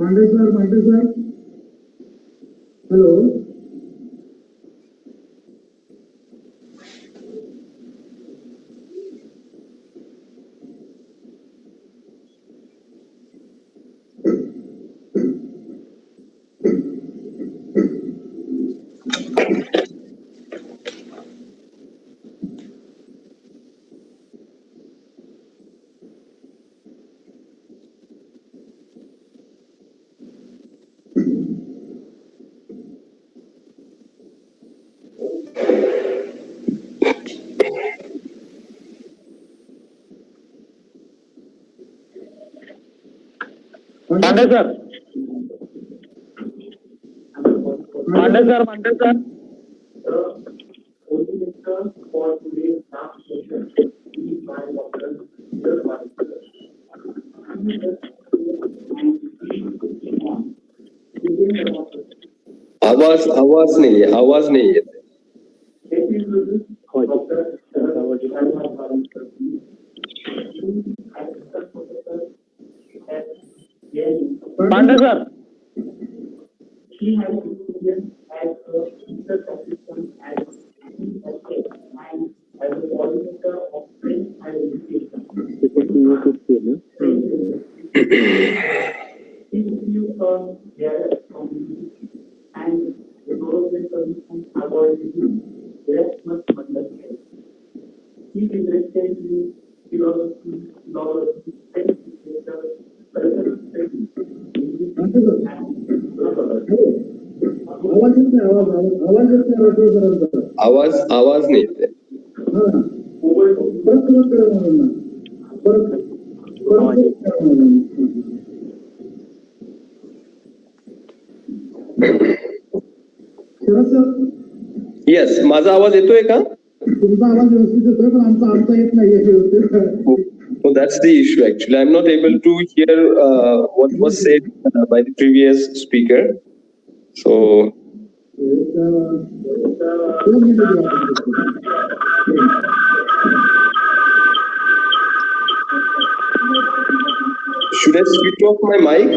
Pandey sir. Hello. Pandey sir. Pandey sir. Only lecture for today's last session is by Dr. आवाज नहीं है Pandey sir. He has experience as a teacher assistant at CSA and as a coordinator of print and education. He received from various communities and the government commission awarded him Erasmus Mundus. He is interested in philosophy, French literature, cultural studies, English, and आवाज नहीं है yes माझा आवाज येतोय का तुमचा आवाज व्यवस्थित येतोय पण आमचा येत नाहीये व्यवस्थित. Oh, that's the issue actually. I'm not able to hear what was said by the previous speaker. So should I switch off my mic?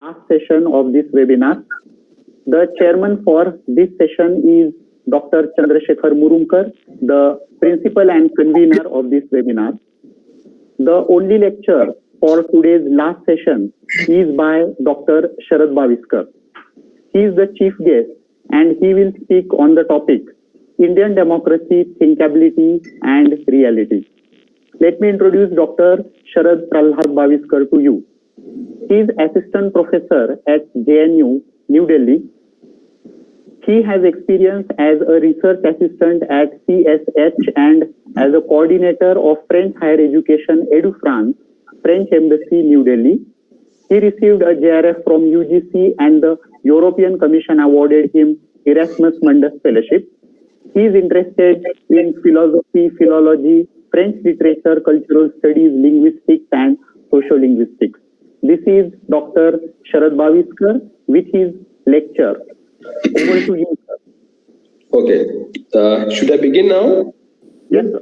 last session of this webinar. The chairman for this session is Dr. Chandrasekhar Murumkar, the principal and convener of this webinar. The only lecture for today's last session is by Dr. Sharad Baviskar. He is the chief guest and he will speak on the topic Indian democracy, thinkability and reality. Let me introduce Dr. Sharad Pralhad Baviskar to you. He is assistant professor at JNU, New Delhi. He has experience as a research assistant at CSH and as a coordinator of French Higher Education EduFrance, French Embassy, New Delhi. He received a JRF from UGC and the European Commission awarded him Erasmus Mundus Fellowship. He is interested in philosophy, philology, French literature, cultural studies, linguistics and sociolinguistics. This is Dr. Sharad Baviskar with his lecture. Over to you, sir. Okay. Should I begin now? Yes, sir.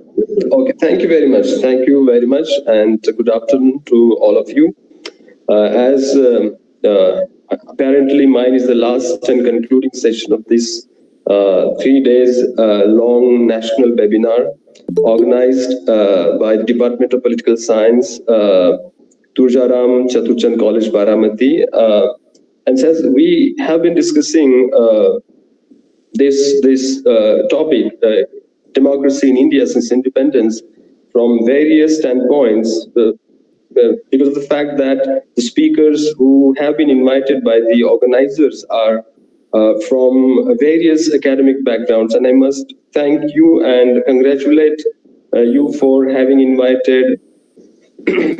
Okay. Thank you very much. Thank you very much, and good afternoon to all of you. As apparently mine is the last and concluding session of this 3 days long national webinar organized by the Department of Political Science, Tuljaram, Chaturchand College, Baramati. And since we have been discussing this topic, democracy in India since independence, from various standpoints, because of the fact that the speakers who have been invited by the organizers are from various academic backgrounds, and I must thank you and congratulate you for having invited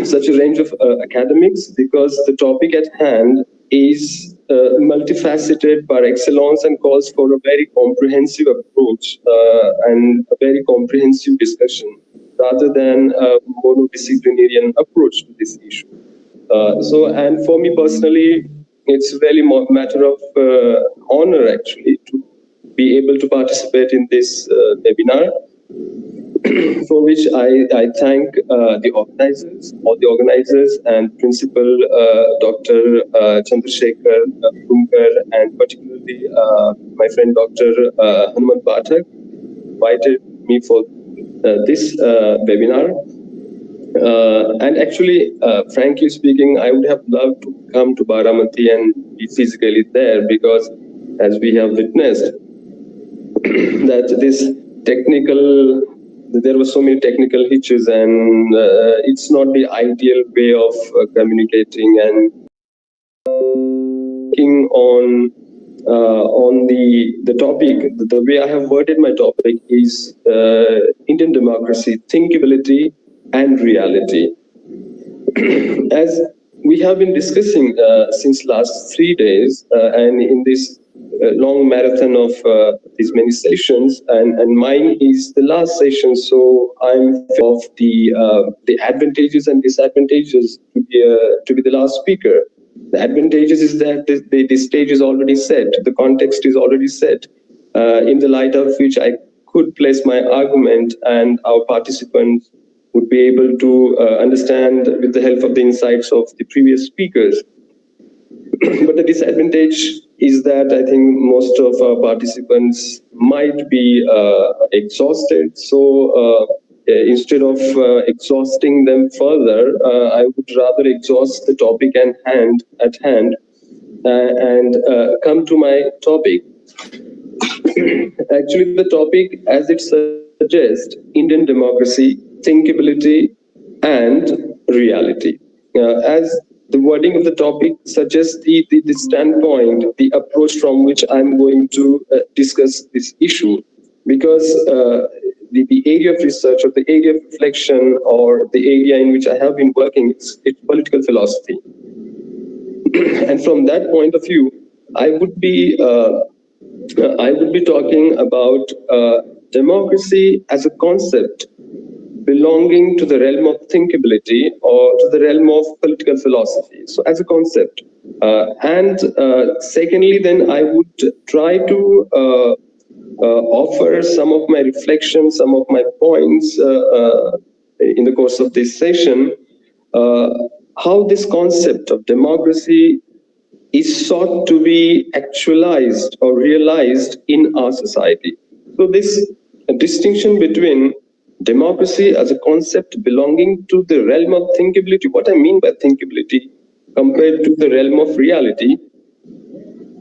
such a range of academics, because the topic at hand is multifaceted par excellence and calls for a very comprehensive approach and a very comprehensive discussion rather than a monodisciplinary approach to this issue. And for me personally, it's really a matter of honor actually to be able to participate in this webinar, for which I thank the organizers and principal Dr. Chandrasekhar Murumkar, and particularly my friend Dr. Hanuman Pathak invited me for this webinar. And actually, frankly speaking, I would have loved to come to Baramati and be physically there, because as we have witnessed that there were so many technical hitches, and it's not the ideal way of communicating and working on the topic. The way I have worded my topic is Indian democracy, thinkability and reality. As we have been discussing since last 3 days, and in this long marathon of these many sessions, and mine is the last session, so I'm of the advantages and disadvantages to be the last speaker. The advantages is that the stage is already set, the context is already set, in the light of which I could place my argument, and our participants would be able to understand with the help of the insights of the previous speakers. But the disadvantage is that I think most of our participants might be exhausted. So instead of exhausting them further, I would rather exhaust the topic at hand and come to my topic. Actually, the topic, as it suggests, Indian democracy, thinkability and reality. As the wording of the topic suggests, the standpoint, the approach from which I'm going to discuss this issue, because the area of research or the area of reflection or the area in which I have been working, it's political philosophy. And from that point of view, I would be talking about democracy as a concept belonging to the realm of thinkability or to the realm of political philosophy. So as a concept. And secondly, then I would try to offer some of my reflections, some of my points in the course of this session, how this concept of democracy is sought to be actualized or realized in our society. So this distinction between democracy as a concept belonging to the realm of thinkability, what I mean by thinkability, compared to the realm of reality,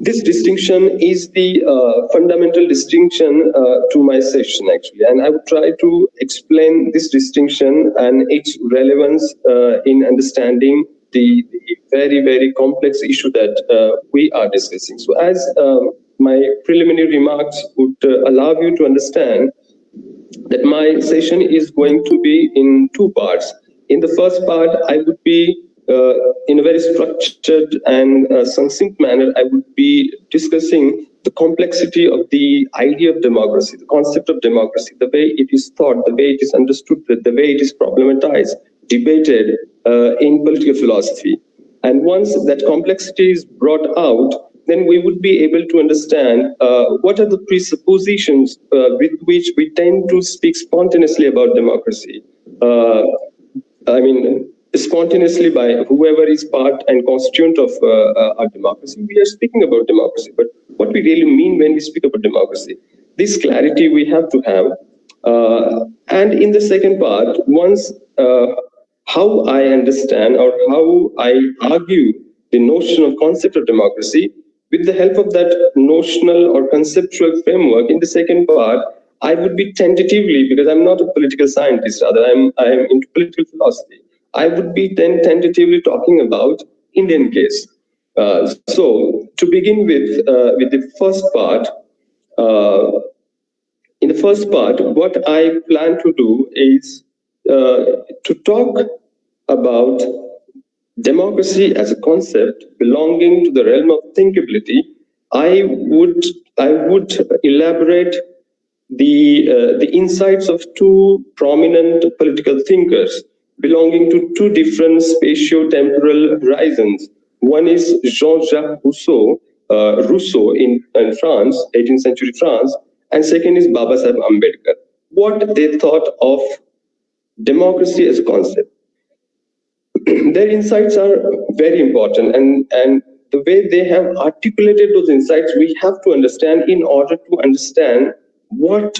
this distinction is the fundamental distinction to my session, actually. And I would try to explain this distinction and its relevance in understanding the very, very complex issue that we are discussing. So as my preliminary remarks would allow you to understand that my session is going to be in two parts. In the first part, I would be in a very structured and succinct manner, I would be discussing the complexity of the idea of democracy, the concept of democracy, the way it is thought, the way it is understood, the way it is problematized, debated in political philosophy. And once that complexity is brought out, then we would be able to understand what are the presuppositions with which we tend to speak spontaneously about democracy. Spontaneously by whoever is part and constituent of our democracy, we are speaking about democracy. But what we really mean when we speak about democracy, this clarity we have to have. And in the second part, once how I understand or how I argue the notion of concept of democracy, with the help of that notional or conceptual framework, in the second part, I would be tentatively, because I'm not a political scientist, rather I am into political philosophy. I would be then tentatively talking about Indian case. So to begin with the first part, in the first part, what I plan to do is to talk about democracy as a concept belonging to the realm of thinkability. I would elaborate the insights of two prominent political thinkers belonging to two different spatio-temporal horizons. One is Jean-Jacques Rousseau, in France, 18th century France, and second is Babasaheb Ambedkar. What they thought of democracy as a concept. Their insights are very important, and the way they have articulated those insights, we have to understand in order to understand what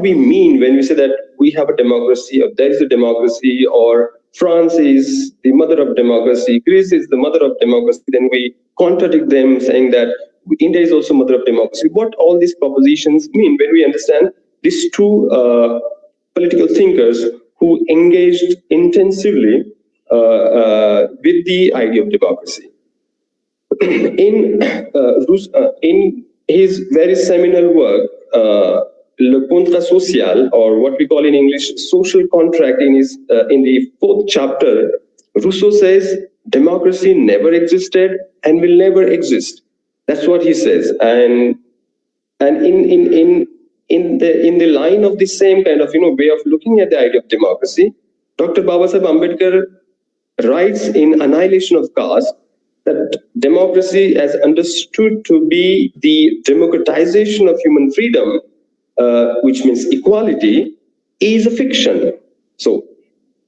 we mean when we say that we have a democracy, or there is a democracy, or France is the mother of democracy, Greece is the mother of democracy. Then we contradict them saying that India is also mother of democracy. What all these propositions mean when we understand these two political thinkers who engaged intensively with the idea of democracy. In his very seminal work, Le Contrat Social, or what we call in English social contract, in the fourth chapter, Rousseau says democracy never existed and will never exist. That's what he says, and in the line of the same kind of way of looking at the idea of democracy, Dr. Babasaheb Ambedkar writes in Annihilation of Caste that democracy, as understood to be the democratization of human freedom, which means equality, is a fiction. So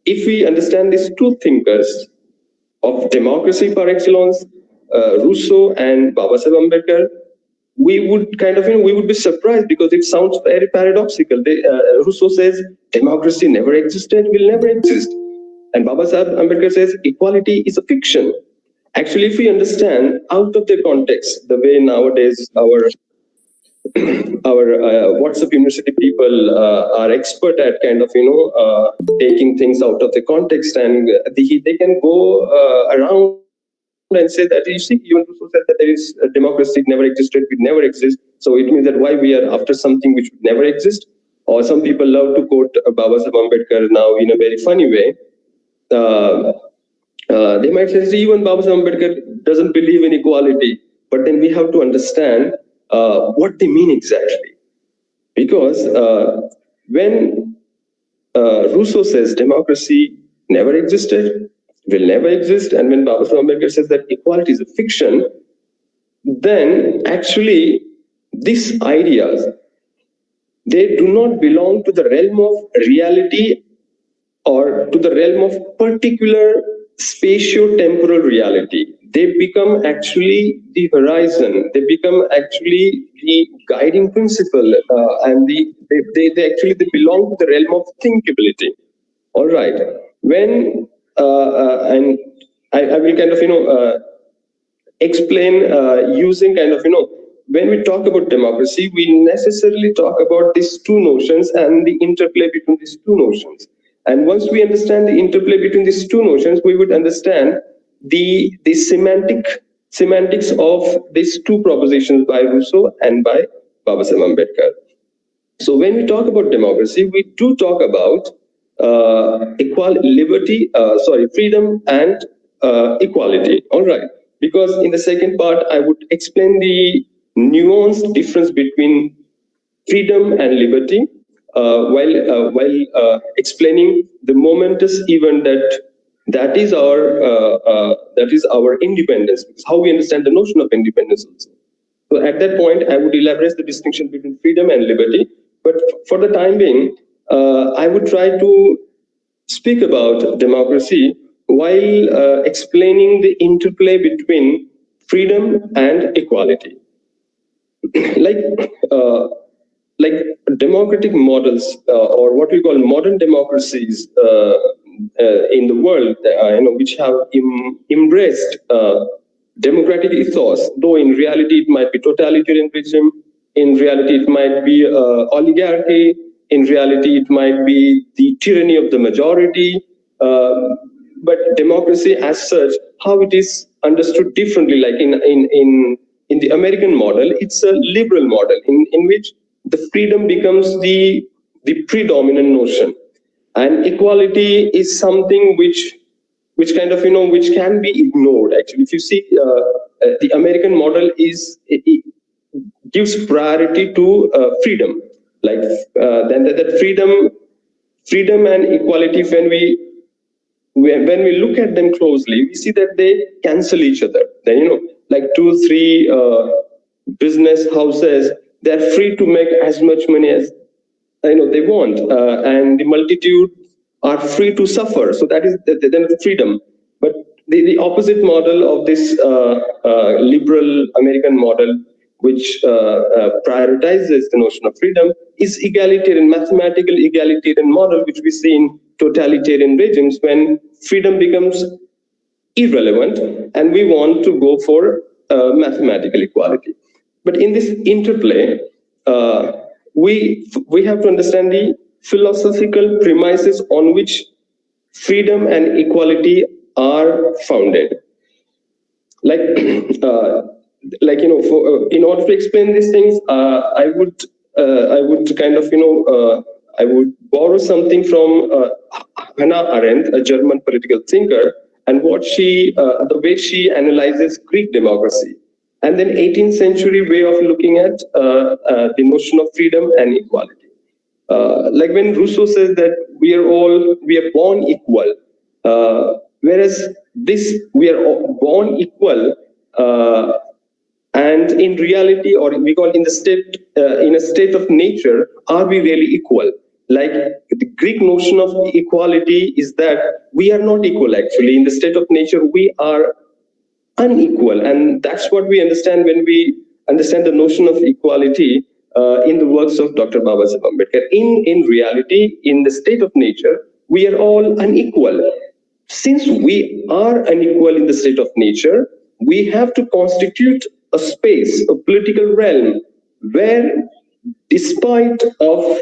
if we understand these two thinkers of democracy par excellence, Rousseau and Babasaheb Ambedkar, we would we would be surprised because it sounds very paradoxical. Rousseau says democracy never existed, will never exist. And Babasaheb Ambedkar says equality is a fiction. Actually, if we understand out of the context, the way nowadays our WhatsApp University people are expert at taking things out of the context, and they can go around and say that, you see, even Rousseau said that there is a democracy, never existed, will never exist. So it means that why we are after something which would never exist. Or some people love to quote Babasaheb Ambedkar now in a very funny way. They might say, even Babasaheb Ambedkar doesn't believe in equality, but then we have to understand what they mean exactly. Because when Rousseau says democracy never existed, will never exist, and when Babasaheb Ambedkar says that equality is a fiction, then actually these ideas, they do not belong to the realm of reality or to the realm of particular spatio-temporal reality. they become actually the horizon. They become actually the guiding principle, and they belong to the realm of thinkability. All right. When and I will kind of explain using kind of when we talk about democracy, we necessarily talk about these two notions and the interplay between these two notions. And once we understand the interplay between these two notions, we would understand the semantics of these two propositions by Rousseau and by Babasaheb Ambedkar. So when we talk about democracy, we do talk about freedom and equality. All right. Because in the second part, I would explain the nuanced difference between freedom and liberty, while explaining the momentous event that is our independence. How we understand the notion of independence also. So at that point, I would elaborate the distinction between freedom and liberty. But for the time being, I would try to speak about democracy while explaining the interplay between freedom and equality. like democratic models, or what we call modern democracies in the world, which have embraced democratic ethos, though in reality it might be totalitarian regime, in reality it might be oligarchy, in reality it might be the tyranny of the majority, but democracy as such, how it is understood differently, like in the American model, it's a liberal model in which the freedom becomes the predominant notion, and equality is something which kind of which can be ignored. Actually, if you see, the American model it gives priority to freedom, like then that freedom and equality, when we look at them closely, we see that they cancel each other. Then like 2-3 business houses, they're free to make as much money as they want, and the multitude are free to suffer. So that is then freedom. But the opposite model of this liberal American model, which prioritizes the notion of freedom, is egalitarian, mathematical egalitarian model, which we see in totalitarian regimes when freedom becomes irrelevant and we want to go for mathematical equality. But in this interplay, we have to understand the philosophical premises on which freedom and equality are founded. In order to explain these things, I would borrow something from Hannah Arendt, a German political thinker, and the way she analyzes Greek democracy, and then 18th century way of looking at the notion of freedom and equality. Like when Rousseau says that we are born equal, whereas we are born equal, and in reality, or we call in a state of nature, are we really equal? Like the Greek notion of equality is that we are not equal. Actually, in the state of nature, we are unequal, and that's what we understand when we understand the notion of equality in the works of Dr. Babasaheb Ambedkar. In reality, in the state of nature, we are all unequal. Since we are unequal in the state of nature, we have to constitute a space, a political realm, where despite our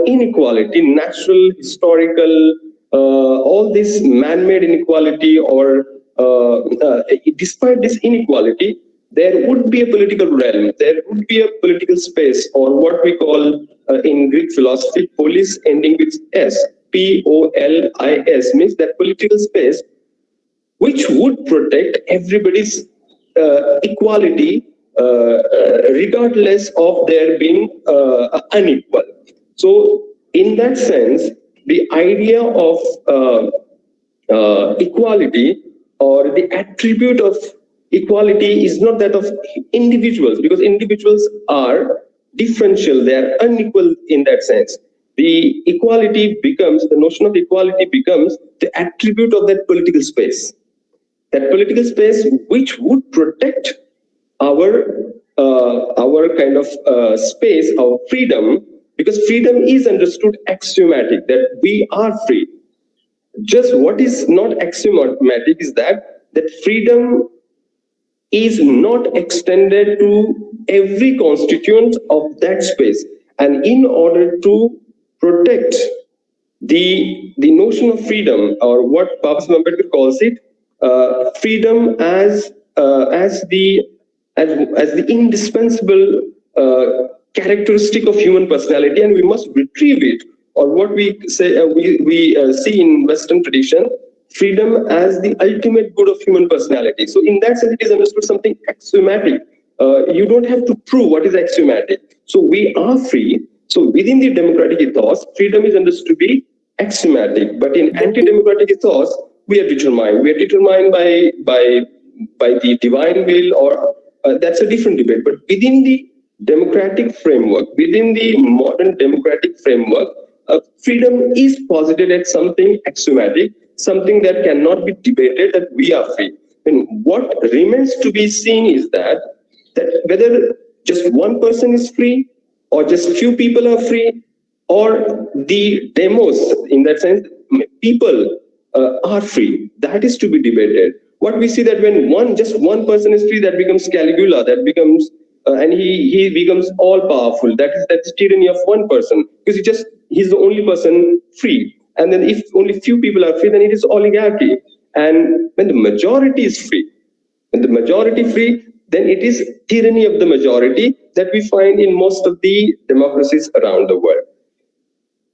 inequality, natural, historical, all this man-made inequality, or despite this inequality, there would be a political realm, there would be a political space, or what we call in Greek philosophy, polis ending with S, P-O-L-I-S, means that political space which would protect everybody's equality, regardless of their being unequal. So in that sense, the idea of equality, or the attribute of equality, is not that of individuals, because individuals are differential, they are unequal in that sense. The notion of equality becomes the attribute of that political space. that political space which would protect our kind of space, our freedom, because freedom is understood axiomatic, that we are free. Just what is not axiomatic is that freedom is not extended to every constituent of that space. And in order to protect the notion of freedom, or what Baba Ambedkar calls it, freedom as the indispensable characteristic of human personality, and we must retrieve it, or what we say we see in Western tradition, freedom as the ultimate good of human personality. So in that sense, it is understood something axiomatic. You don't have to prove what is axiomatic. So we are free. So within the democratic ethos, freedom is understood to be axiomatic. But in anti-democratic ethos, we are determined. We are determined by the divine will, or that's a different debate. But within the democratic framework, within the modern democratic framework, freedom is posited as something axiomatic, something that cannot be debated, that we are free. And what remains to be seen is that whether just one person is free, or just few people are free, or the demos, in that sense, people are free. That is to be debated. What we see that when just one person is free, that becomes Caligula, that becomes and he becomes all powerful. That's tyranny of one person, because he's the only person free. And then if only few people are free, then it is oligarchy. And when the majority is free, then it is tyranny of the majority that we find in most of the democracies around the world.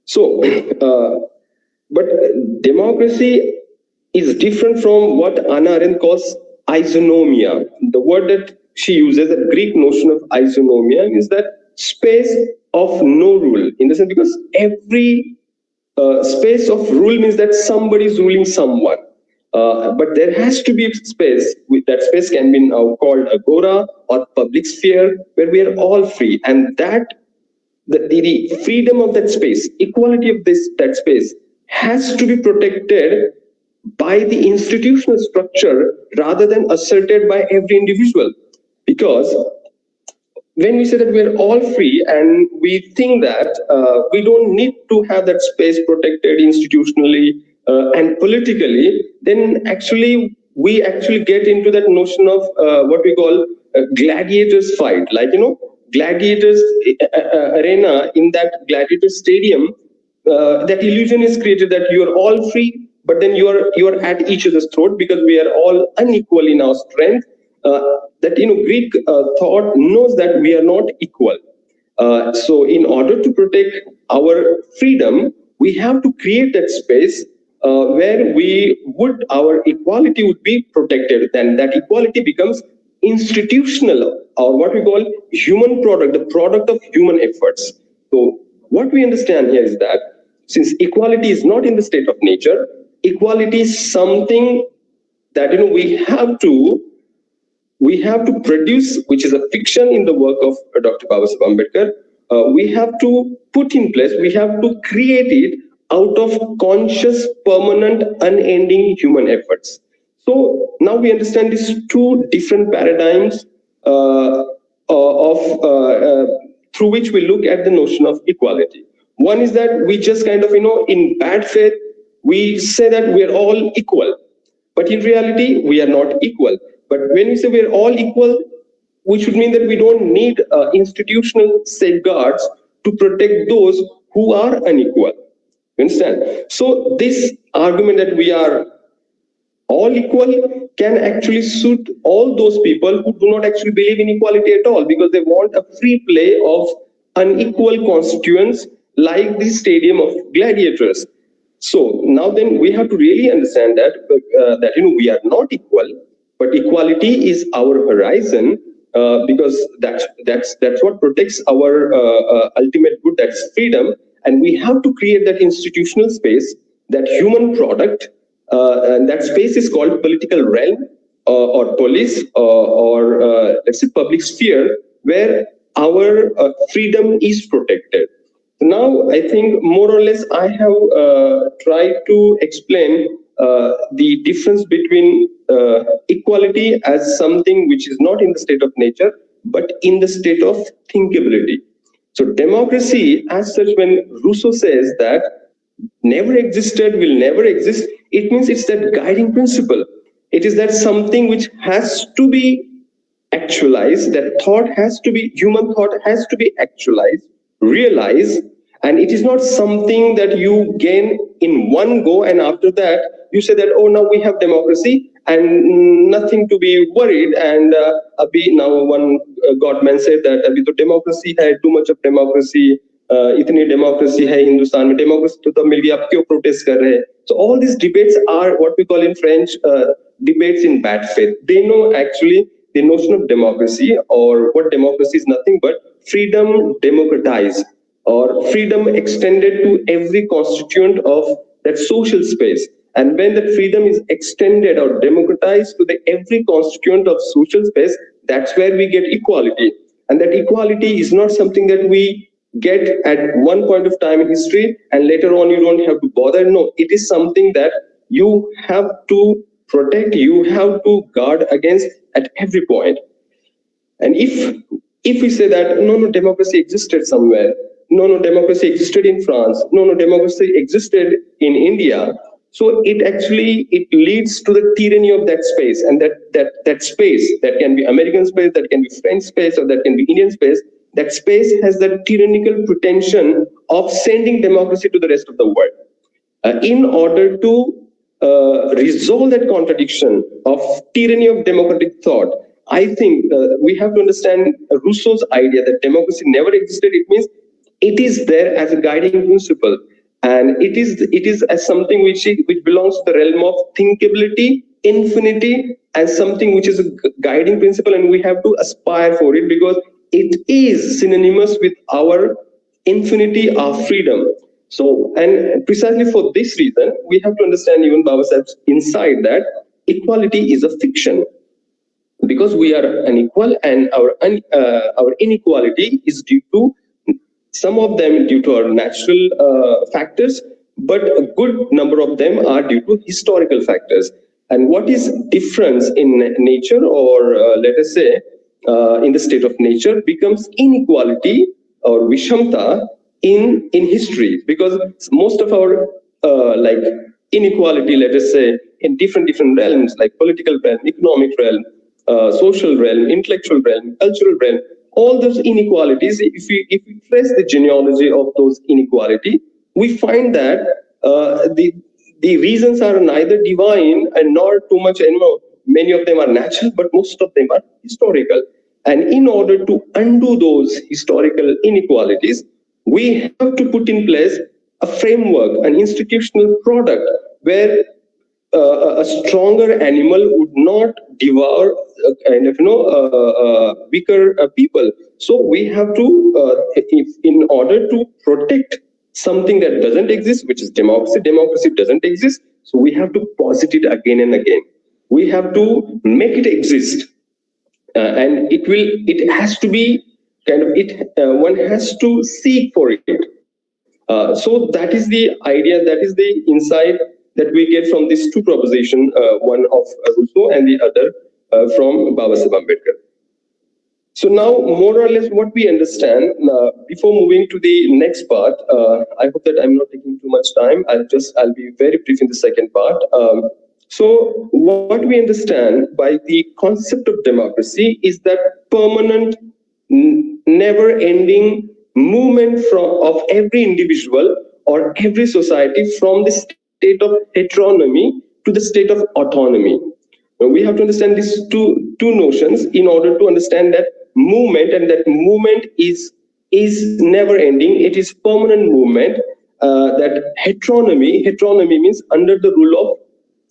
So, but democracy is different from what Hannah Arendt calls isonomia. The word that she uses, the Greek notion of isonomia, is that space of no rule. In the sense, because every space of rule means that somebody is ruling someone. But there has to be space. That space can be now called agora or public sphere, where we are all free. And that the freedom of that space, equality of that space, has to be protected by the institutional structure rather than asserted by every individual. Because when we say that we're all free, and we think that we don't need to have that space protected institutionally and politically, then we actually get into that notion of what we call gladiators fight. Like, gladiators arena, in that gladiator stadium, that illusion is created that you are all free, but then you are at each other's throat, because we are all unequal in our strength. That Greek thought knows that we are not equal. So in order to protect our freedom, we have to create that space where our equality would be protected. Then that equality becomes institutional, or what we call human product, the product of human efforts. So what we understand here is that since equality is not in the state of nature, equality is something that we have to produce, which is a fiction in the work of Dr. Baba Ambedkar. We have to put in place, we have to create it out of conscious, permanent, unending human efforts. So now we understand these two different paradigms through which we look at the notion of equality. One is that we just kind of, in bad faith, we say that we are all equal. But in reality, we are not equal. But when we say we are all equal, which would mean that we don't need institutional safeguards to protect those who are unequal. You understand? So this argument that we are all equal can actually suit all those people who do not actually believe in equality at all, because they want a free play of unequal constituents like the stadium of gladiators. So now then we have to really understand that we are not equal, but equality is our horizon, because that's what protects our ultimate good, that's freedom. And we have to create that institutional space, that human product, and that space is called political realm or polis or let's say public sphere, where our freedom is protected. Now, I think more or less I have tried to explain the difference between equality as something which is not in the state of nature, but in the state of thinkability. So democracy as such, when Rousseau says that never existed, will never exist, it means it's that guiding principle. It is that something which has to be actualized, that thought has to be, human thought has to be actualized, realized, and it is not something that you gain in one go and after that you say that, oh, now we have democracy and nothing to be worried. And now one Godman said that abhi to democracy hai, too much of democracy, itni democracy hai Hindustan mein, democracy to tab mil gayi, aap kyun protest kar rahe? So all these debates are what we call in French debates in bad faith. They know actually the notion of democracy, or what democracy is nothing but freedom democratized, or freedom extended to every constituent of that social space. And when that freedom is extended or democratized to the every constituent of social space, that's where we get equality. And that equality is not something that we get at one point of time in history and later on you don't have to bother. No, it is something that you have to protect, you have to guard against at every point. And if we say that no, democracy existed somewhere, no, democracy existed in France, no, democracy existed in India, so it leads to the tyranny of that space. And that space, that can be American space, that can be French space, or that can be Indian space, that space has that tyrannical pretension of sending democracy to the rest of the world. In order to resolve that contradiction of tyranny of democratic thought, I think we have to understand Rousseau's idea that democracy never existed. It means it is there as a guiding principle, and it is as something which belongs to the realm of thinkability, infinity, and something which is a guiding principle, and we have to aspire for it because it is synonymous with our infinity, our freedom. So, and precisely for this reason, we have to understand even Baba Sahib's insight that equality is a fiction, because we are unequal, and our inequality is due to some of them due to our natural factors, but a good number of them are due to historical factors. And what is difference in nature, or let us say in the state of nature, becomes inequality or vishamta in history, because most of our inequality, let us say, in different realms, like political realm, economic realm, social realm, intellectual realm, cultural realm, all those inequalities, if we trace the genealogy of those inequality, we find that the reasons are neither divine and nor too much anymore. Many of them are natural, but most of them are historical. And in order to undo those historical inequalities, we have to put in place a framework, an institutional product where a stronger animal would not devour weaker people. So we have to, in order to protect something that doesn't exist, which is democracy doesn't exist. So we have to posit it again and again. We have to make it exist, and it has to be one has to seek for it. So that is the idea, that is the insight that we get from these two propositions, one of Rousseau and the other from Baba Saheb Ambedkar. So now, more or less, what we understand, before moving to the next part, I hope that I'm not taking too much time. I'll be very brief in the second part. So what we understand by the concept of democracy is that permanent, never-ending movement of every individual or every society from the state of heteronomy to the state of autonomy. Now, we have to understand these two notions in order to understand that movement, and that movement is never ending. It is permanent movement. That heteronomy means under the rule of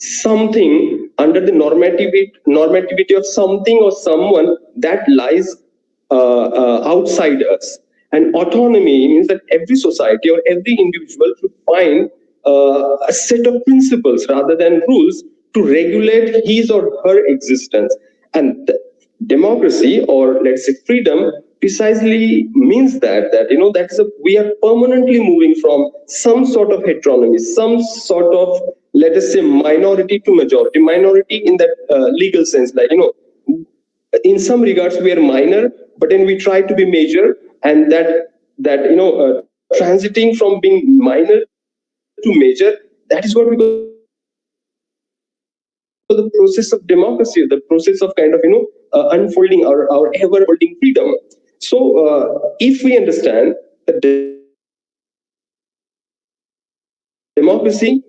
something, under the normativity of something or someone that lies outside us. And autonomy means that every society or every individual should find a set of principles rather than rules to regulate his or her existence. And democracy, or let's say freedom, precisely means that we are permanently moving from some sort of heteronomy, some sort of let us say, minority to majority. Minority in that legal sense, like, in some regards we are minor, but then we try to be major, and that transiting from being minor to major, that is what we call the process of democracy, the process of kind of unfolding our ever holding freedom. So if we understand that democracy,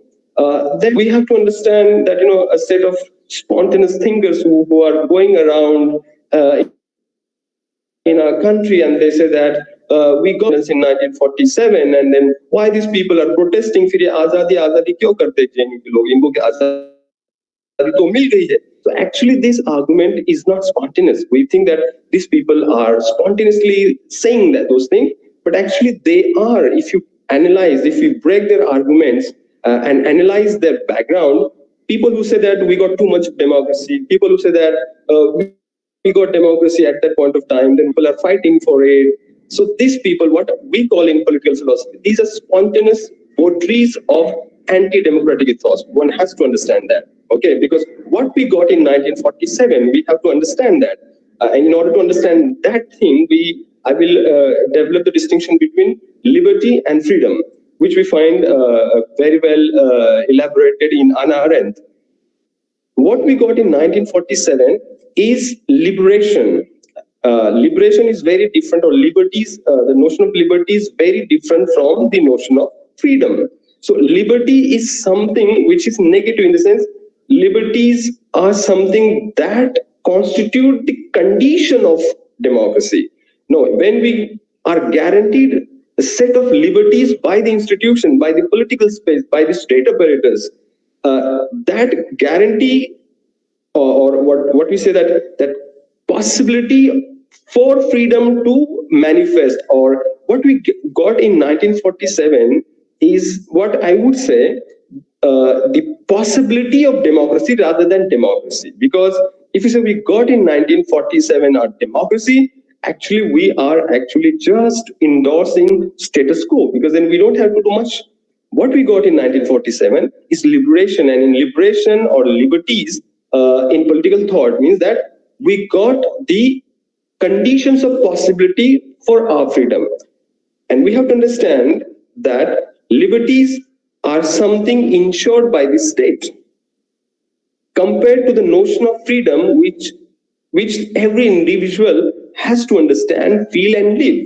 then we have to understand that a set of spontaneous thinkers who are going around in our country, and they say that we got this in 1947, and then why these people are protesting? फिर ये आजादी आजादी क्यों करते हैं के लोग? इनको क्या आजादी तो मिल गई है? So actually, this argument is not spontaneous. We think that these people are spontaneously saying those things, but actually they are. If you analyze, if you break their arguments and analyze their background, people who say that we got too much democracy, people who say that we got democracy at that point of time, then people are fighting for it. So these people, what we call in political philosophy, these are spontaneous votaries of anti-democratic ethos. One has to understand that, okay? Because what we got in 1947, we have to understand that. And in order to understand that thing, I will develop the distinction between liberty and freedom, which we find very well elaborated in Hannah Arendt. What we got in 1947 is liberation. Liberation is very different, or liberties, the notion of liberty is very different from the notion of freedom. So liberty is something which is negative, in the sense liberties are something that constitute the condition of democracy. No, when we are guaranteed a set of liberties by the institution, by the political space, by the state apparatus, that guarantee or what we say that possibility for freedom to manifest, or what we got in 1947 is what I would say the possibility of democracy rather than democracy. Because if you say we got in 1947 our democracy, actually we are actually just endorsing status quo, because then we don't have to do much. What we got in 1947 is liberation, and in liberation or liberties in political thought means that we got the conditions of possibility for our freedom. And we have to understand that liberties are something ensured by the state compared to the notion of freedom which every individual has to understand, feel and live.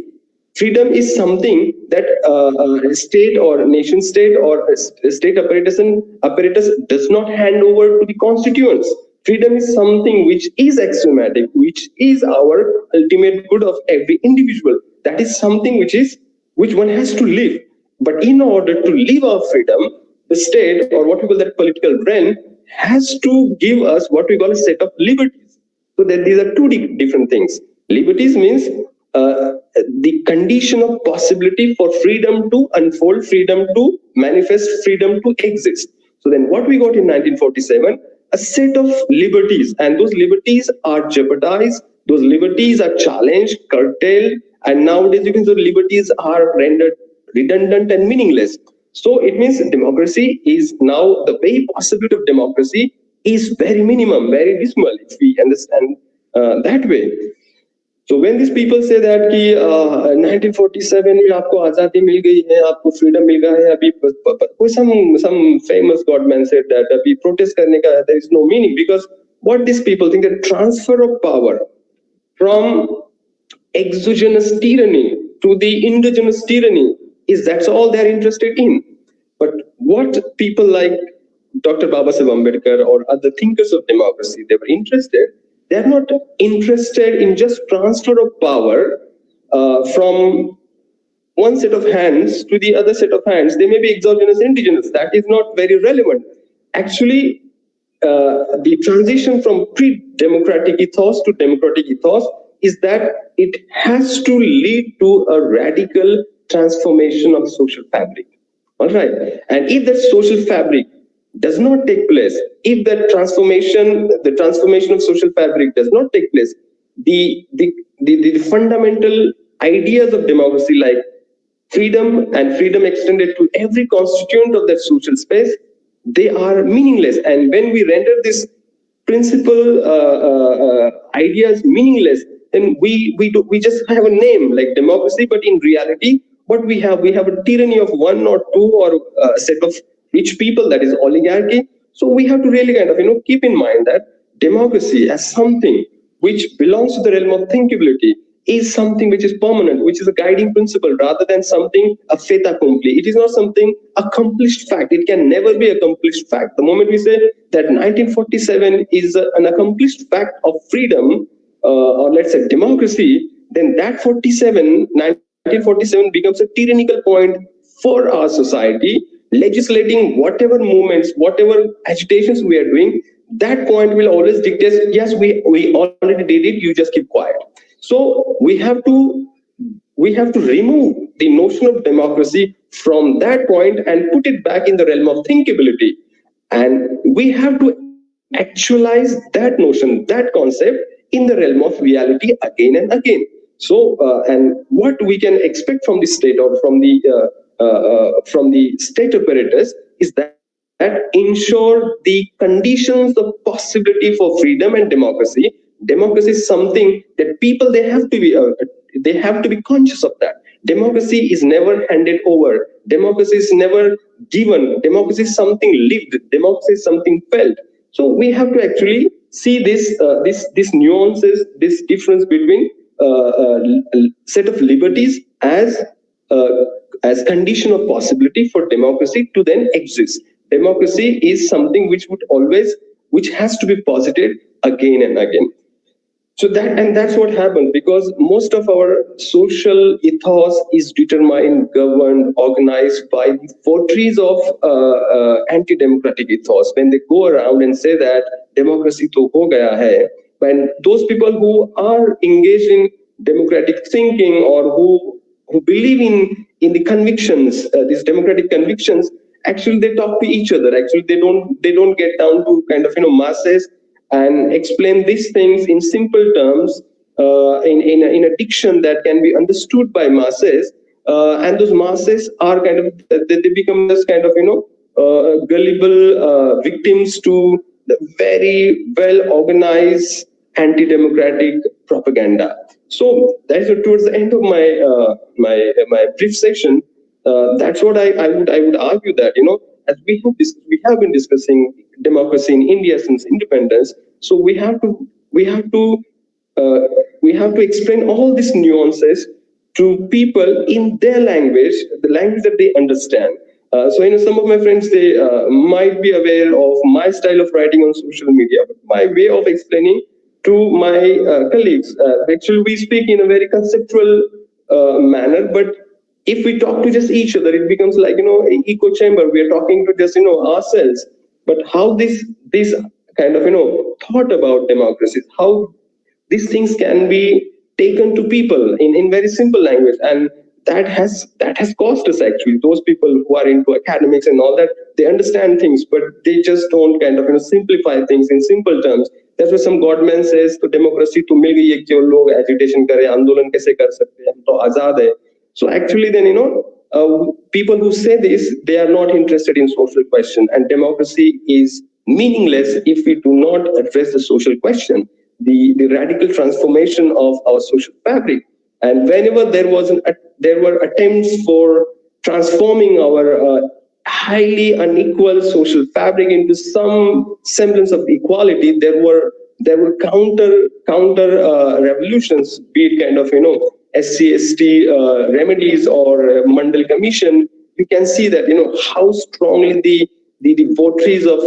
Freedom is something that a state or nation state or a state apparatus does not hand over to the constituents. Freedom is something which is axiomatic, which is our ultimate good of every individual. That is something which one has to live. But in order to live our freedom, the state, or what we call that political brain, has to give us what we call a set of liberties. So that these are two different things. Liberties means the condition of possibility for freedom to unfold, freedom to manifest, freedom to exist. So then what we got in 1947, a set of liberties, and those liberties are jeopardized, those liberties are challenged, curtailed, and nowadays you can say liberties are rendered redundant and meaningless. So it means democracy is now, the very possibility of democracy is very minimum, very dismal, if we understand that way. So when these people say that कि 1947 में आपको आजादी मिल गई है, आपको freedom मिल गया है, अभी कोई some famous godman said that अभी protest करने का there is no meaning, because what these people think, that transfer of power from exogenous tyranny to the endogenous tyranny that's all they're interested in. But what people like Dr. Babasaheb Ambedkar or other thinkers of democracy, they were interested. They're not interested in just transfer of power from one set of hands to the other set of hands. They may be exogenous, endogenous. That is not very relevant. Actually, the transition from pre-democratic ethos to democratic ethos is that it has to lead to a radical transformation of social fabric. All right. And if that social fabric does not take place, if that the transformation of social fabric does not take place, the fundamental ideas of democracy, like freedom and freedom extended to every constituent of that social space, they are meaningless. And when we render this principle ideas meaningless, then we just have a name like democracy, but in reality, what we have a tyranny of one or two or a set of rich people, that is oligarchy. So we have to really kind of keep in mind that democracy as something which belongs to the realm of thinkability is something which is permanent, which is a guiding principle rather than something a fait accompli. It is not something accomplished fact. It can never be accomplished fact. The moment we say that 1947 is an accomplished fact of freedom, or let's say democracy, then that 1947 becomes a tyrannical point for our society, legislating whatever movements, whatever agitations we are doing. That point will always dictate, yes, we already did it, you just keep quiet. So we have to remove the notion of democracy from that point and put it back in the realm of thinkability. And we have to actualize that notion, that concept in the realm of reality again and again. So, and what we can expect from the state or from the state apparatus is that ensure the conditions of possibility for freedom and democracy. Democracy is something that people they have to be conscious of that. Democracy is never handed over. Democracy is never given. Democracy is something lived. Democracy is something felt. So we have to actually see this nuances, this difference between set of liberties as condition of possibility for democracy to then exist. Democracy is something which has to be posited again and again. So that's what happened, because most of our social ethos is determined, governed, organized by the votaries of anti-democratic ethos. When they go around and say that democracy to ho gaya hai, when those people who are engaged in democratic thinking or who believe in the convictions, these democratic convictions, actually they talk to each other. Actually, they don't get down to kind of masses and explain these things in simple terms, in a diction that can be understood by masses, and those masses are kind of they become this kind of gullible victims to the very well organized anti-democratic propaganda. So that is towards the end of my my brief section. That's what I would argue that as we have been discussing democracy in India since independence. So we have to explain all these nuances to people in their language, the language that they understand. So some of my friends, they might be aware of my style of writing on social media, but my way of explaining to my colleagues, actually we speak in a very conceptual manner, but if we talk to just each other, it becomes like an echo chamber. We are talking to just ourselves. But how this kind of thought about democracy, how these things can be taken to people in very simple language, and that has cost us actually. Those people who are into academics and all that, they understand things, but they just don't kind of simplify things in simple terms. That's why some godman says, "To democracy to mil gayi hai ki log agitation kare, andolan kaise kar sakte hain, hum to azad hai." So actually, then people who say this, they are not interested in social question, and democracy is meaningless if we do not address the social question, the radical transformation of our social fabric. And whenever there were attempts for transforming our highly unequal social fabric into some semblance of equality, there were counter revolutions, be it kind of SC/ST remedies or Mandal Commission. You can see that how strongly the votaries of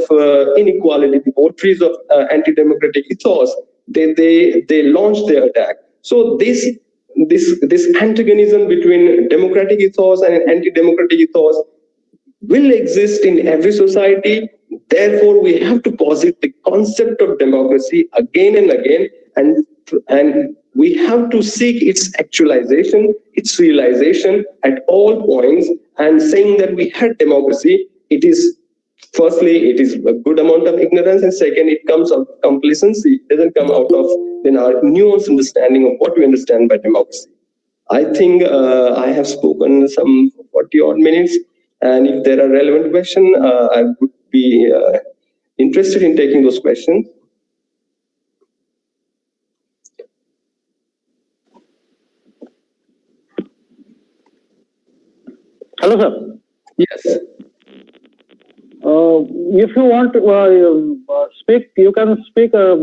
inequality, the votaries of anti-democratic ethos, they launched their attack. So this antagonism between democratic ethos and anti-democratic ethos will exist in every society. Therefore, we have to posit the concept of democracy again and again, and we have to seek its actualization, its realization at all points. And saying that we had democracy, it is firstly, it is a good amount of ignorance, and second, it comes out of complacency. It doesn't come out of our nuanced understanding of what we understand by democracy. I think I have spoken some 40 odd minutes, and if there are relevant questions, I would be interested in taking those questions. Hello, sir. Yes. If you want to speak, you can speak 10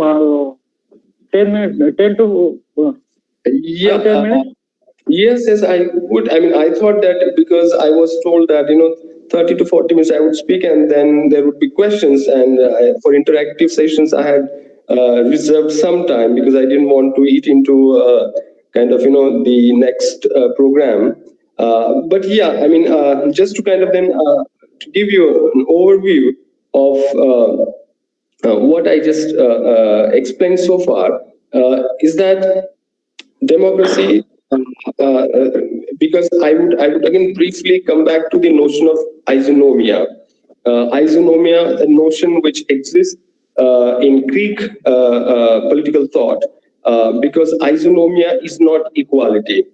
minutes, 10 to 10 minutes. Yes, I would. I mean, I thought that because I was told that, 30 to 40 minutes I would speak and then there would be questions. And for interactive sessions, I had reserved some time because I didn't want to eat into kind of, the next program. But yeah, I mean, just to kind of then to give you an overview of what I just explained so far, is that democracy, because I would again briefly come back to the notion of isonomia. Isonomia, a notion which exists in Greek political thought, because isonomia is not equality.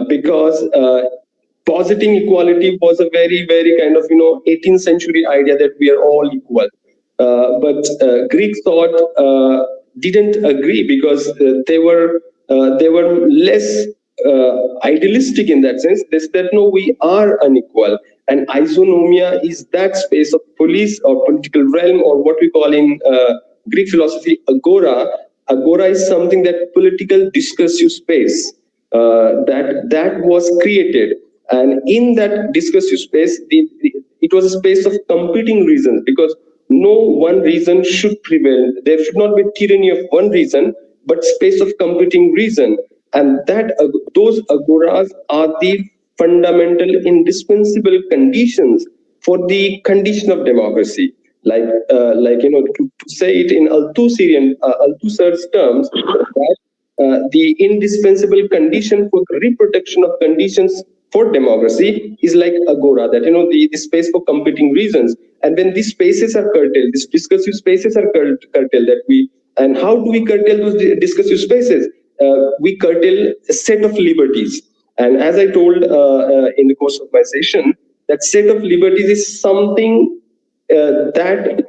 Because positing equality was a very, very kind of 18th century idea that we are all equal. But Greek thought didn't agree because they were less idealistic in that sense. They said, no, we are unequal. And isonomia is that space of police or political realm, or what we call in Greek philosophy, agora. Agora is something that political discursive space that was created. And in that discursive space, it was a space of competing reasons, because no one reason should prevail. There should not be tyranny of one reason, but space of competing reason. And that those agoras are the fundamental, indispensable conditions for the condition of democracy. To say it in Althusser's terms, that the indispensable condition for reproduction of conditions for democracy is like agora, that the space for competing reasons. And when these spaces are curtailed, these discursive spaces are curtailed, and how do we curtail those discursive spaces? We curtail a set of liberties. And as I told in the course of my session, that set of liberties is something that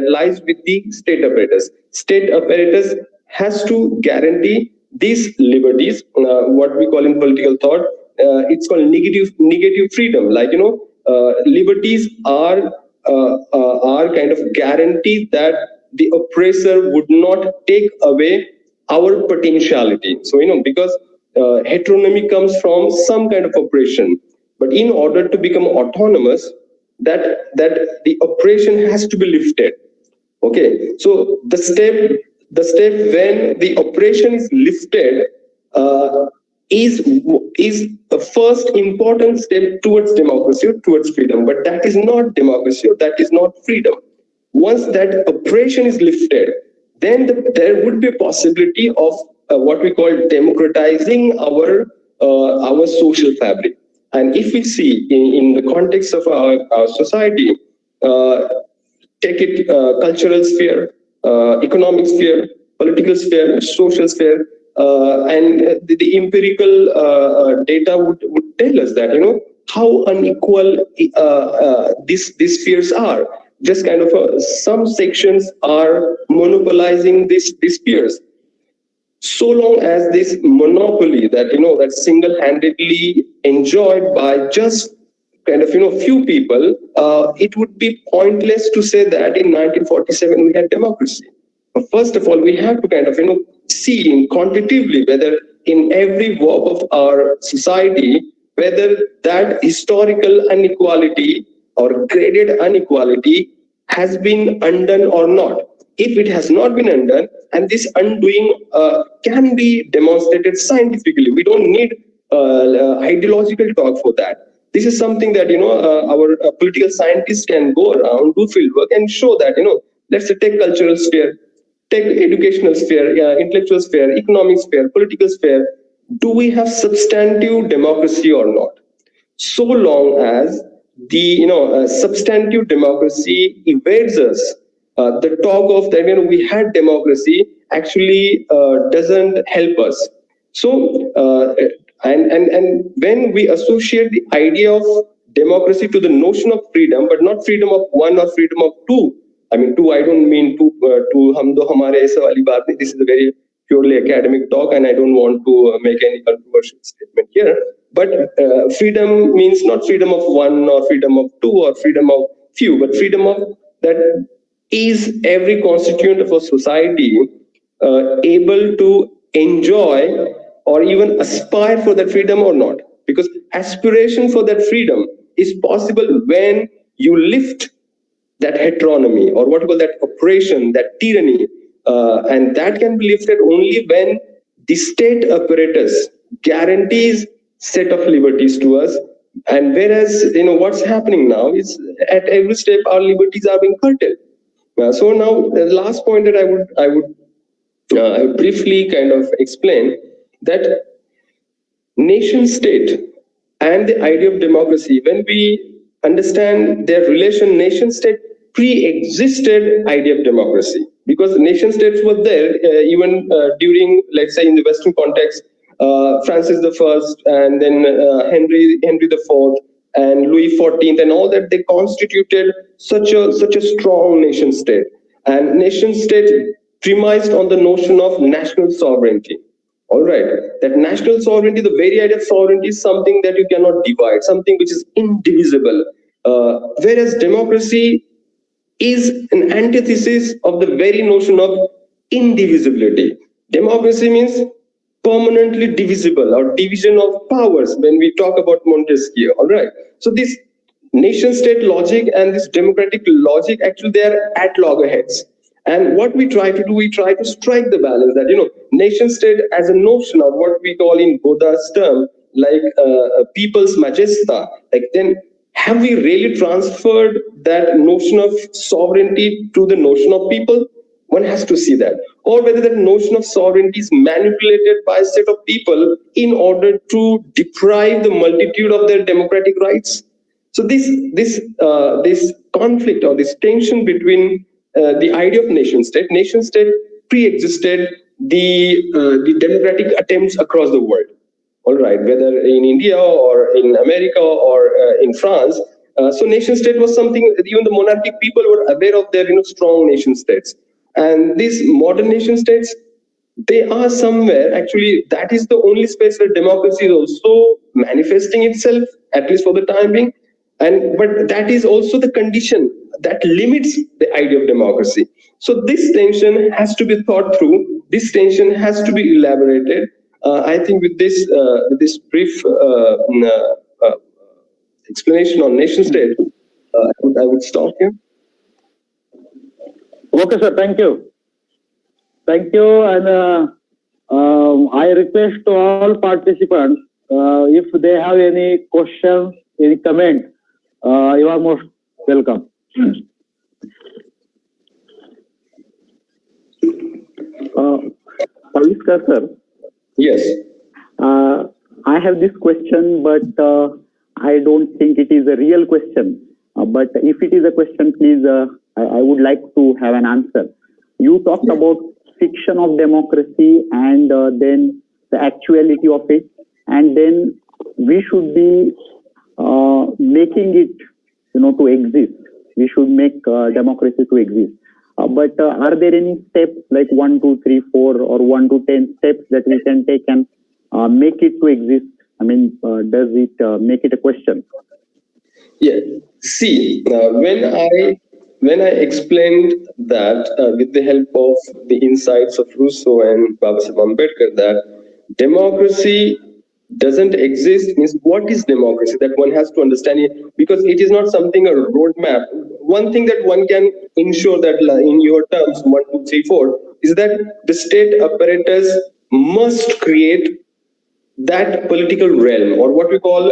lies with the state apparatus. State apparatus has to guarantee these liberties, what we call in political thought, it's called negative freedom. Liberties are kind of guaranteed that the oppressor would not take away our potentiality. So, because heteronomy comes from some kind of oppression, but in order to become autonomous, that the oppression has to be lifted. Okay, so the step when the oppression is lifted is a first important step towards democracy or towards freedom. But that is not democracy, or that is not freedom. Once that oppression is lifted, then there would be a possibility of what we call democratizing our social fabric. And if we see in the context of our society, take it cultural sphere, economic sphere, political sphere, social sphere, and the empirical data would tell us that how unequal these spheres are. Just kind of some sections are monopolizing these spheres. So long as this monopoly that single-handedly enjoyed by just kind of few people, it would be pointless to say that in 1947 we had democracy. But first of all, we have to kind of see quantitatively whether in every walk of our society, whether that historical inequality or graded inequality has been undone or not. If it has not been undone, and this undoing can be demonstrated scientifically, we don't need ideological talk for that. This is something that our political scientists can go around, do field work, and show that let's say take cultural sphere, take educational sphere, intellectual sphere, economic sphere, political sphere. Do we have substantive democracy or not? So long as the substantive democracy evades us, the talk of that we had democracy actually doesn't help us. So and when we associate the idea of democracy to the notion of freedom, but not freedom of one or freedom of two. I mean, two, I don't mean two, hum do hamare aisa wali baat nahi. This is a very purely academic talk, and I don't want to make any controversial statement here. But freedom means not freedom of one or freedom of two or freedom of few, but freedom of that is every constituent of a society able to enjoy or even aspire for that freedom or not. Because aspiration for that freedom is possible when you lift that heteronomy, or what we call that oppression, that tyranny, and that can be lifted only when the state apparatus guarantees set of liberties to us. And whereas what's happening now is at every step our liberties are being curtailed. So now the last point that I would briefly kind of explain that nation state and the idea of democracy, when we understand their relation, nation state pre-existed idea of democracy, because nation states were there even during, let's say, in the Western context, Francis I and then Henry IV and Louis XIV and all that, they constituted such a strong nation state. And nation state premised on the notion of national sovereignty. All right, that national sovereignty, the very idea of sovereignty is something that you cannot divide, something which is indivisible. Whereas democracy is an antithesis of the very notion of indivisibility. Democracy means permanently divisible, or division of powers when we talk about Montesquieu. All right, so this nation state logic and this democratic logic, actually they are at loggerheads. And what we try to do, we try to strike the balance that, nation state as a notion, or what we call in Godard's term, like people's majesta, like then have we really transferred that notion of sovereignty to the notion of people? One has to see that. Or whether that notion of sovereignty is manipulated by a set of people in order to deprive the multitude of their democratic rights. So this conflict or this tension between the idea of nation state pre-existed the democratic attempts across the world. All right, whether in India or in America or in France. So nation state was something, even the monarchic people were aware of their strong nation states. And these modern nation states, they are somewhere, actually, that is the only space where democracy is also manifesting itself, at least for the time being. But that is also the condition that limits the idea of democracy. So this tension has to be thought through. This tension has to be elaborated. I think with this brief explanation on nation state, I would stop here. Okay, sir. Thank you. Thank you. And I request to all participants, if they have any questions, any comment, you are most welcome. Paviskar sir. Yes. I have this question, but I don't think it is a real question. But if it is a question, please, I would like to have an answer. You talked about fiction of democracy and then the actuality of it, and then we should be making it, to exist. We should make democracy to exist. But are there any steps like 1, 2, 3, 4 or 1 to 10 steps that we can take and make it to exist? I mean, does it make it a question? Yeah. See, when I explained that with the help of the insights of Rousseau and Babasaheb Ambedkar, that democracy doesn't exist, means what is democracy? That one has to understand it, because it is not something a roadmap. One thing that one can ensure that in your terms 1, 2, 3, 4 is that the state apparatus must create that political realm, or what we call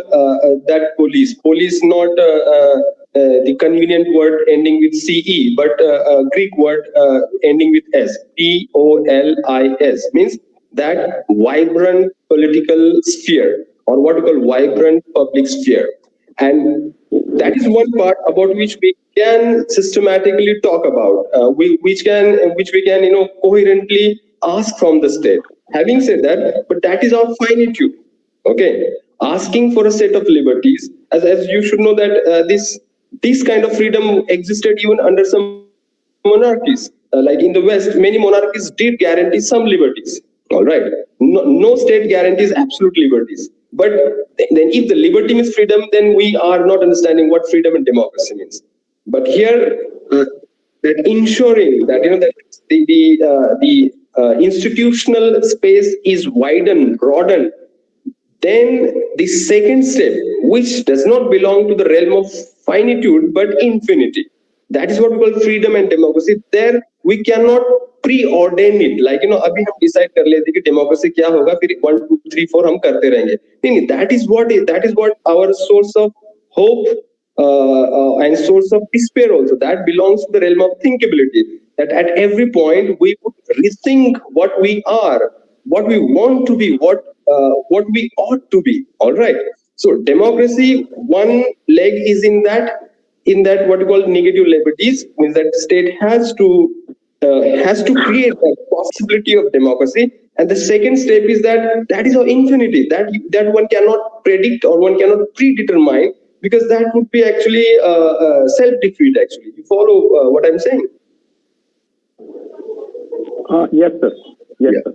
that police. Police, not the convenient word ending with CE, but a Greek word ending with S. POLIS means that vibrant political sphere, or what we call vibrant public sphere. And that is one part about which we can systematically talk about, which we can coherently ask from the state. Having said that, but that is our finitude. Okay, asking for a set of liberties. As you should know that this kind of freedom existed even under some monarchies. Like in the West, many monarchies did guarantee some liberties. All right, no state guarantees absolute liberties. But then, if the liberty means freedom, then we are not understanding what freedom and democracy means. But here, that ensuring that that the institutional space is widened, broadened, then the second step, which does not belong to the realm of finitude but infinity, that is what we call freedom and democracy. There we cannot preordain it, like अभी हम decide कर लेते कि democracy क्या होगा, फिर 1 2 3 4 हम करते रहेंगे. नहीं, that is what our source of hope and source of despair also, that belongs to the realm of thinkability, that at every point we would rethink what we are, what we want to be, what we ought to be. All right. So democracy, one leg is in that what we call negative liberties, means that the state has to create that possibility of democracy. And the second step is that is our infinity, that one cannot predict or one cannot predetermine, because that would be actually self-defeat. Actually, you follow what I'm saying? Yes, sir. Yes, sir.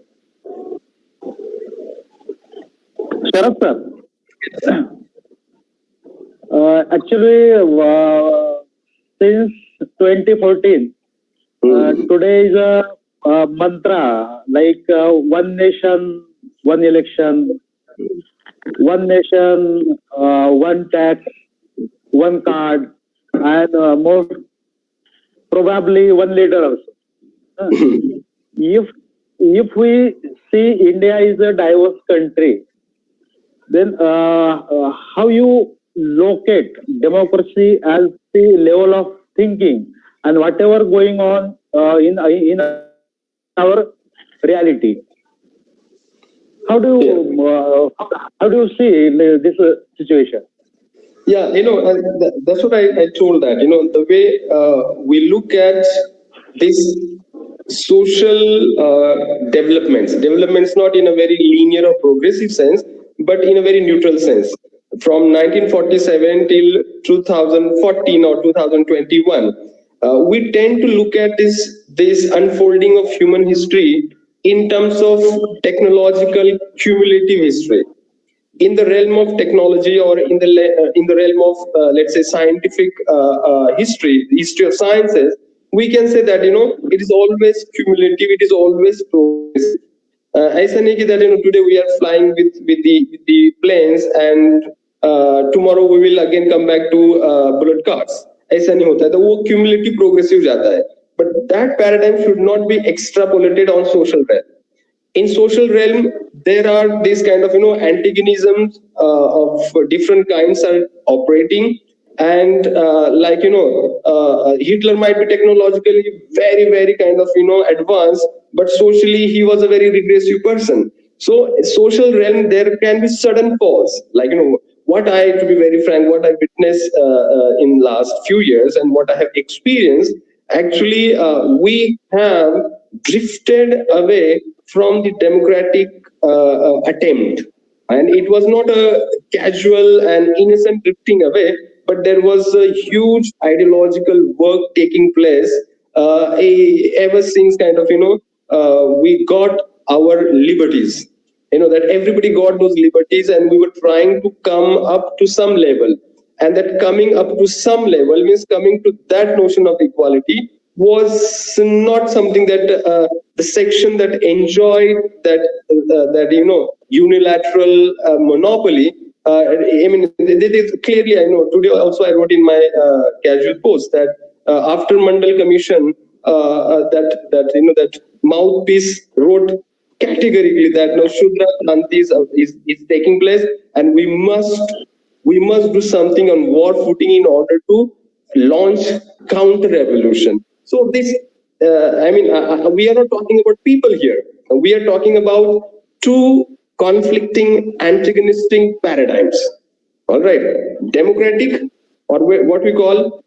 Sharad sir, actually, since 2014, today is a mantra like one nation, one election, one nation, one tax, one card, and most probably one leader also. If we see India is a diverse country, then how you locate democracy as the level of thinking and whatever going on in our reality? How do you see this situation? Yeah, that's what I told that, the way we look at this social developments not in a very linear or progressive sense, but in a very neutral sense. From 1947 till 2014 or 2021, we tend to look at this unfolding of human history in terms of technological cumulative history. In the realm of technology, or in the realm of let's say scientific history of sciences, we can say that it is always cumulative, it is always progressive. ऐसा नहीं कि that today we are flying with the planes and tomorrow we will again come back to bullet cars. ऐसा नहीं होता है, तो वो cumulative progressive जाता है. But that paradigm should not be extrapolated on social realm. In social realm, there are these kind of antagonisms of different kinds are operating, and like Hitler might be technologically very very kind of advanced, but socially he was a very regressive person. So social realm, there can be sudden falls, like what to be very frank, what I witnessed in last few years and what I have experienced, actually we have drifted away from the democratic attempt. And it was not a casual and innocent drifting away, but there was a huge ideological work taking place ever since kind of, we got our liberties. That everybody got those liberties and we were trying to come up to some level. And that coming up to some level means coming to that notion of equality was not something that the section that enjoyed that unilateral monopoly. I mean, they clearly, I know today also I wrote in my casual post that after Mandal Commission, that mouthpiece wrote categorically that now Shudra Kranti is taking place, and we must do something on war footing in order to launch counter revolution. So this, we are not talking about people here. We are talking about two conflicting, antagonistic paradigms. All right, democratic, or what we call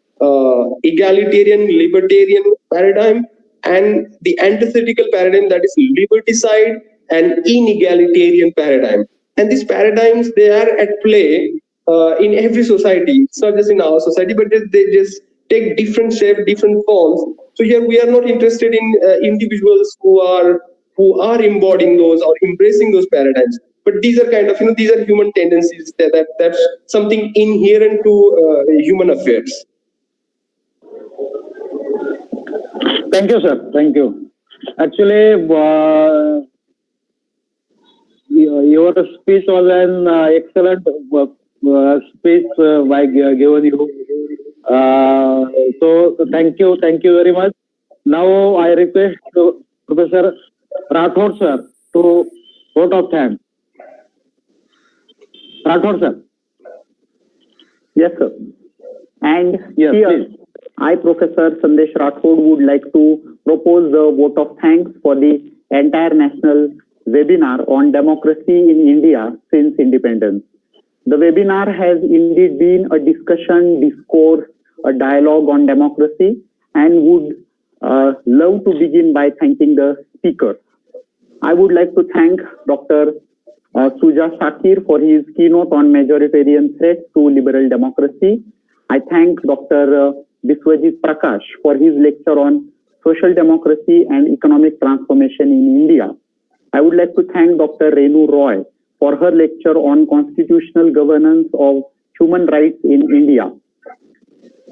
egalitarian, libertarian paradigm, and the antithetical paradigm, that is liberticide and inegalitarian paradigm. And these paradigms, they are at play in every society. It's not just in our society, but they just take different shape, different forms. So here we are not interested in individuals who are embodying those or embracing those paradigms. But these are kind of, these are human tendencies. That's something inherent to human affairs. Thank you, sir. Thank you. Actually, your speech was an excellent speech by given you. So thank you very much. Now I request Professor Rathod sir to vote of thanks. Rathod sir. Yes, sir. And Yes, here, please. I, Professor Sandesh Rathod, would like to propose the vote of thanks for the entire national webinar on democracy in India since independence. The webinar has indeed been a discussion, discourse, a dialogue on democracy, and would love to begin by thanking the speaker. I would like to thank Dr. Suja Shakir for his keynote on majoritarian threats to liberal democracy. I thank Dr. Biswajit Prakash for his lecture on social democracy and economic transformation in India. I would like to thank Dr. Renu Roy for her lecture on constitutional governance of human rights in India.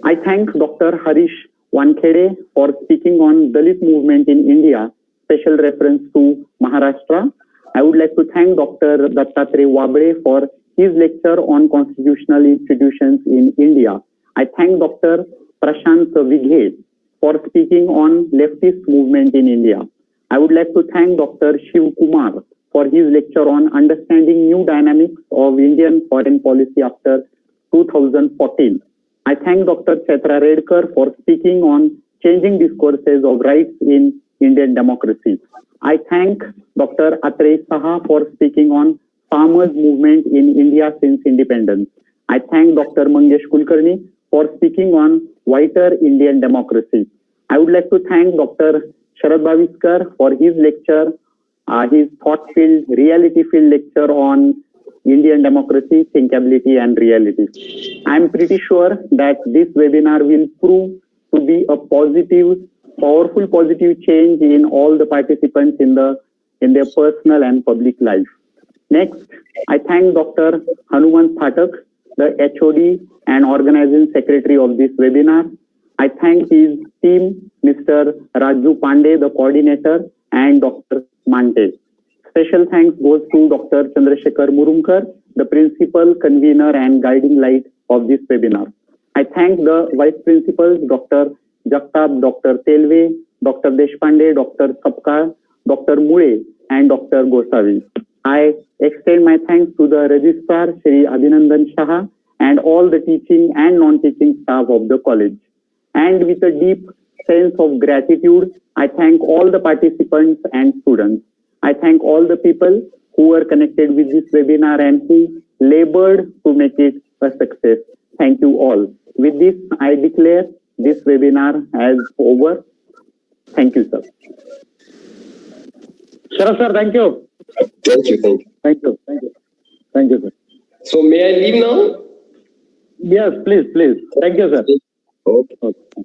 I thank Dr. Harish Wankhede for speaking on Dalit movement in India, special reference to Maharashtra. I would like to thank Dr. Dattatreya Wabre for his lecture on constitutional institutions in India. I thank Dr. Prashant Vighe for speaking on leftist movement in India. I would like to thank Dr. Shiv Kumar for his lecture on understanding new dynamics of Indian foreign policy after 2014. I thank Dr. Chaitra Redkar for speaking on changing discourses of rights in Indian democracy. I thank Dr. Atreya Saha for speaking on farmers' movement in India since independence. I thank Dr. Mangesh Kulkarni for speaking on whiter Indian democracy. I would like to thank Dr. Sharad Bhaviskar for his lecture, his thought-filled, reality-filled lecture on Indian democracy, thinkability, and reality. I am pretty sure that this webinar will prove to be a positive, powerful positive change in all the participants in their personal and public life. Next, I thank Dr. Hanuman Phatak, the HOD and organizing secretary of this webinar. I thank his team, Mr. Raju Pandey, the coordinator, and Dr. Mante. Special thanks goes to Dr. Chandrasekhar Murumkar, the principal, convener, and guiding light of this webinar. I thank the vice principals, Dr. Jagtap, Dr. Telve, Dr. Deshpande, Dr. Sapkar, Dr. Mule, and Dr. Gosavi. I extend my thanks to the registrar, Shri Abhinandan Shah, and all the teaching and non-teaching staff of the college. And with a deep sense of gratitude, I thank all the participants and students. I thank all the people who were connected with this webinar and who labored to make it a success. Thank you all. With this, I declare this webinar as over. Thank you, sir. Sharad sir, thank you. Thank you. Thank you. Thank you. Thank you, sir. So may I leave now? Yes, please. Thank you, sir. Okay. Okay.